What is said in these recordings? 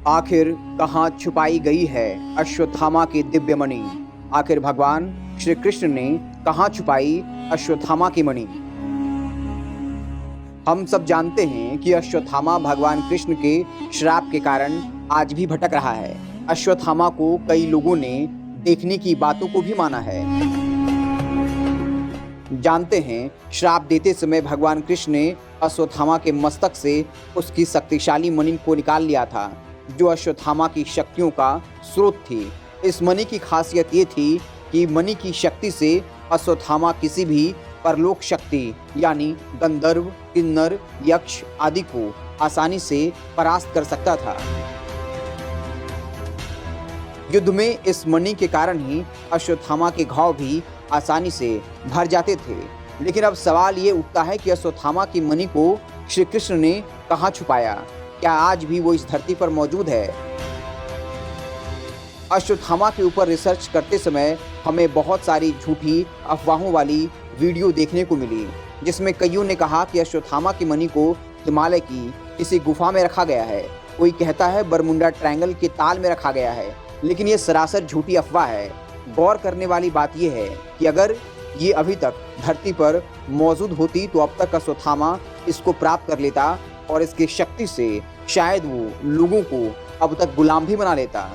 आखिर कहाँ छुपाई गई है अश्वत्थामा की दिव्य मणि। आखिर भगवान श्री कृष्ण ने कहाँ छुपाई अश्वत्थामा की मणि। हम सब जानते हैं कि अश्वत्थामा भगवान कृष्ण के श्राप के कारण आज भी भटक रहा है। अश्वत्थामा को कई लोगों ने देखने की बातों को भी माना है। जानते हैं, श्राप देते समय भगवान कृष्ण ने अश्वत्थामा के मस्तक से उसकी शक्तिशाली मणि को निकाल लिया था, जो अश्वत्थामा की शक्तियों का स्रोत थी। इस मणि की खासियत ये थी कि मणि की शक्ति से अश्वत्थामा किसी भी परलोक शक्ति यानी गंधर्व, किन्नर, यक्ष आदि को आसानी से परास्त कर सकता था। युद्ध में इस मणि के कारण ही अश्वत्थामा के घाव भी आसानी से भर जाते थे। लेकिन अब सवाल ये उठता है कि अश्वत्थामा की मणि को श्री कृष्ण ने कहाँ छुपाया? क्या आज भी वो इस धरती पर मौजूद है? अश्वत्थामा के ऊपर रिसर्च करते समय हमें बहुत सारी झूठी अफवाहों वाली वीडियो देखने को मिली, जिसमें कईयों ने कहा कि अश्वत्थामा की मणि को हिमालय की किसी गुफा में रखा गया है। कोई कहता है बरमुंडा ट्रायंगल के ताल में रखा गया है, लेकिन ये सरासर झूठी अफवाह है। गौर करने वाली बात यह है कि अगर ये अभी तक धरती पर मौजूद होती तो अब तक अश्वत्थामा इसको प्राप्त कर लेता और इसकी शक्ति से शायद वो लोगों को अब तक गुलाम भी बना लेता।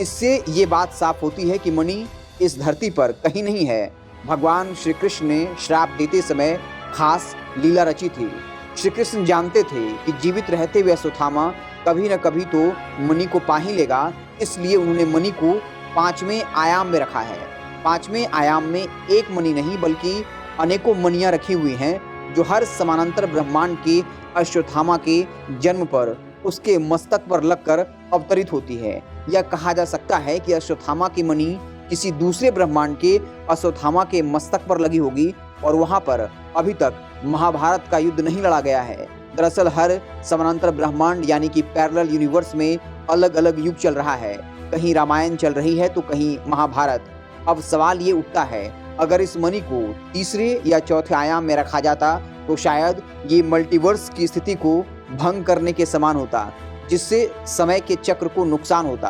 इससे ये बात साफ होती है कि मणि इस धरती पर कहीं नहीं है। भगवान श्री कृष्ण ने श्राप देते समय खास लीला रची थी। श्री कृष्ण जानते थे कि जीवित रहते हुए अश्वत्थामा कभी न कभी तो मणि को पा ही लेगा, इसलिए उन्होंने मणि को 5वें आयाम में रखा है। 5वें आयाम में एक मणि नहीं बल्कि अनेकों मणियाँ रखी हुई हैं, जो हर समानांतर ब्रह्मांड के अश्वत्थामा के जन्म पर उसके मस्तक पर लगकर अवतरित होती है। यह कहा जा सकता है कि अश्वत्थामा की मणि किसी दूसरे ब्रह्मांड के अश्वत्थामा के मस्तक पर लगी होगी और वहाँ पर अभी तक महाभारत का युद्ध नहीं लड़ा गया है। दरअसल हर समानांतर ब्रह्मांड यानी कि पैरेलल यूनिवर्स में अलग अलग युग चल रहा है। कहीं रामायण चल रही है तो कहीं महाभारत। अब सवाल ये उठता है, अगर इस मणि को तीसरे या चौथे आयाम में रखा जाता तो शायद ये मल्टीवर्स की स्थिति को भंग करने के समान होता, जिससे समय के चक्र को नुकसान होता।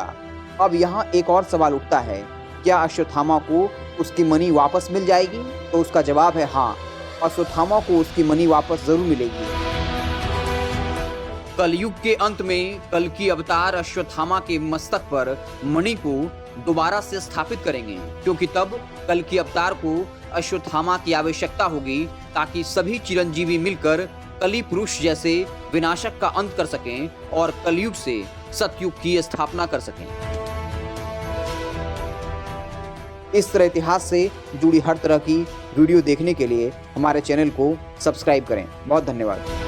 अब यहाँ एक और सवाल उठता है, क्या अश्वत्थामा को उसकी मणि वापस मिल जाएगी? तो उसका जवाब है हाँ, अश्वत्थामा को उसकी मणि वापस जरूर मिलेगी। कलयुग के अंत में कल्कि अवतार अश्वत्थामा के मस्तक पर मणि को दोबारा से स्थापित करेंगे, क्योंकि तब कल्कि अवतार को अश्वत्थामा की आवश्यकता होगी, ताकि सभी चिरंजीवी मिलकर कली पुरुष जैसे विनाशक का अंत कर सकें और कलयुग से सतयुग की स्थापना कर सकें। इस तरह इतिहास से जुड़ी हर तरह की वीडियो देखने के लिए हमारे चैनल को सब्सक्राइब करें। बहुत धन्यवाद।